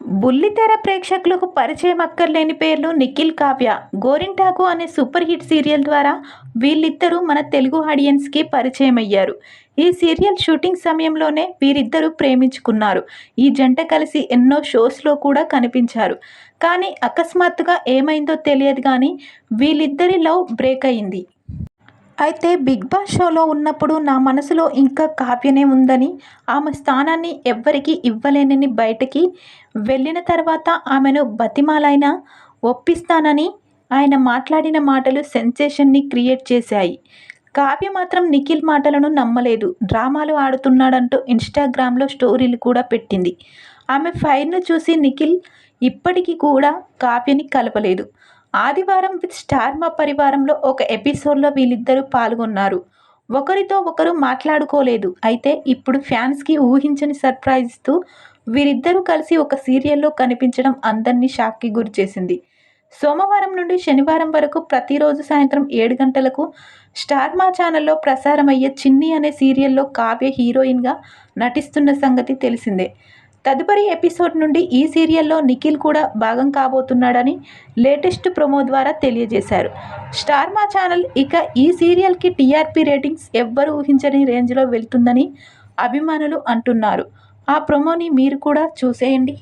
బుల్లితెర ప్రేక్షకులకు పరిచయం అక్కర్లేని పేర్లు నిఖిల్, కావ్య. 'గోరింటాకు' అనే సూపర్ హిట్ సీరియల్ ద్వారా వీళ్ళిద్దరూ మన తెలుగు ఆడియన్స్కి పరిచయమయ్యారు. ఈ సీరియల్ షూటింగ్ సమయంలోనే వీరిద్దరూ ప్రేమించుకున్నారు. ఈ జంట కలిసి ఎన్నో షోస్లో కూడా కనిపించారు. కానీ అకస్మాత్తుగా ఏమైందో తెలియదు కానీ వీళ్ళిద్దరి లవ్ బ్రేక్ అయింది. అయితే 'బిగ్ బాస్' షోలో ఉన్నప్పుడు నా మనసులో ఇంకా కావ్యనే ఉందని, ఆమె స్థానాన్ని ఎవ్వరికీ ఇవ్వలేనని బయటకి వెళ్ళిన తర్వాత ఆమెను బతిమాలైనా ఒప్పిస్తానని ఆయన మాట్లాడిన మాటలు సెన్సేషన్ని క్రియేట్ చేశాయి. కావ్య మాత్రం నిఖిల్ మాటలను నమ్మలేదు. డ్రామాలు ఆడుతున్నాడంటూ ఇన్స్టాగ్రామ్లో స్టోరీలు కూడా పెట్టింది. ఆమె ఫైర్ను చూసి నిఖిల్ ఇప్పటికీ కూడా కావ్యని కలపలేదు. ఆదివారం విత్ స్టార్ మా పరివారంలో ఒక ఎపిసోడ్లో వీళ్ళిద్దరూ పాల్గొన్నారు. ఒకరితో ఒకరు మాట్లాడుకోలేదు. అయితే ఇప్పుడు ఫ్యాన్స్కి ఊహించని సర్ప్రైజ్ ఇస్తూ వీరిద్దరూ కలిసి ఒక సీరియల్లో కనిపించడం అందరినీ షాక్కి గురిచేసింది. సోమవారం నుండి శనివారం వరకు ప్రతిరోజు సాయంత్రం 7 గంటలకు స్టార్ మా ఛానల్లో ప్రసారమయ్యే 'చిన్ని' అనే సీరియల్లో కావ్య హీరోయిన్గా నటిస్తున్న సంగతి తెలిసిందే. తదుపరి ఎపిసోడ్ నుండి ఈ సీరియల్లో నిఖిల్ కూడా భాగం కాబోతున్నాడని లేటెస్ట్ ప్రోమో ద్వారా తెలియజేశారు. స్టార్ మా ఛానల్ ఇక ఈ సీరియల్కి టీఆర్పీ రేటింగ్స్ ఎవ్వరూ ఊహించని రేంజ్లో వెళ్తుందని అభిమానులు అంటున్నారు. ఆ ప్రోమోని మీరు కూడా చూసేయండి.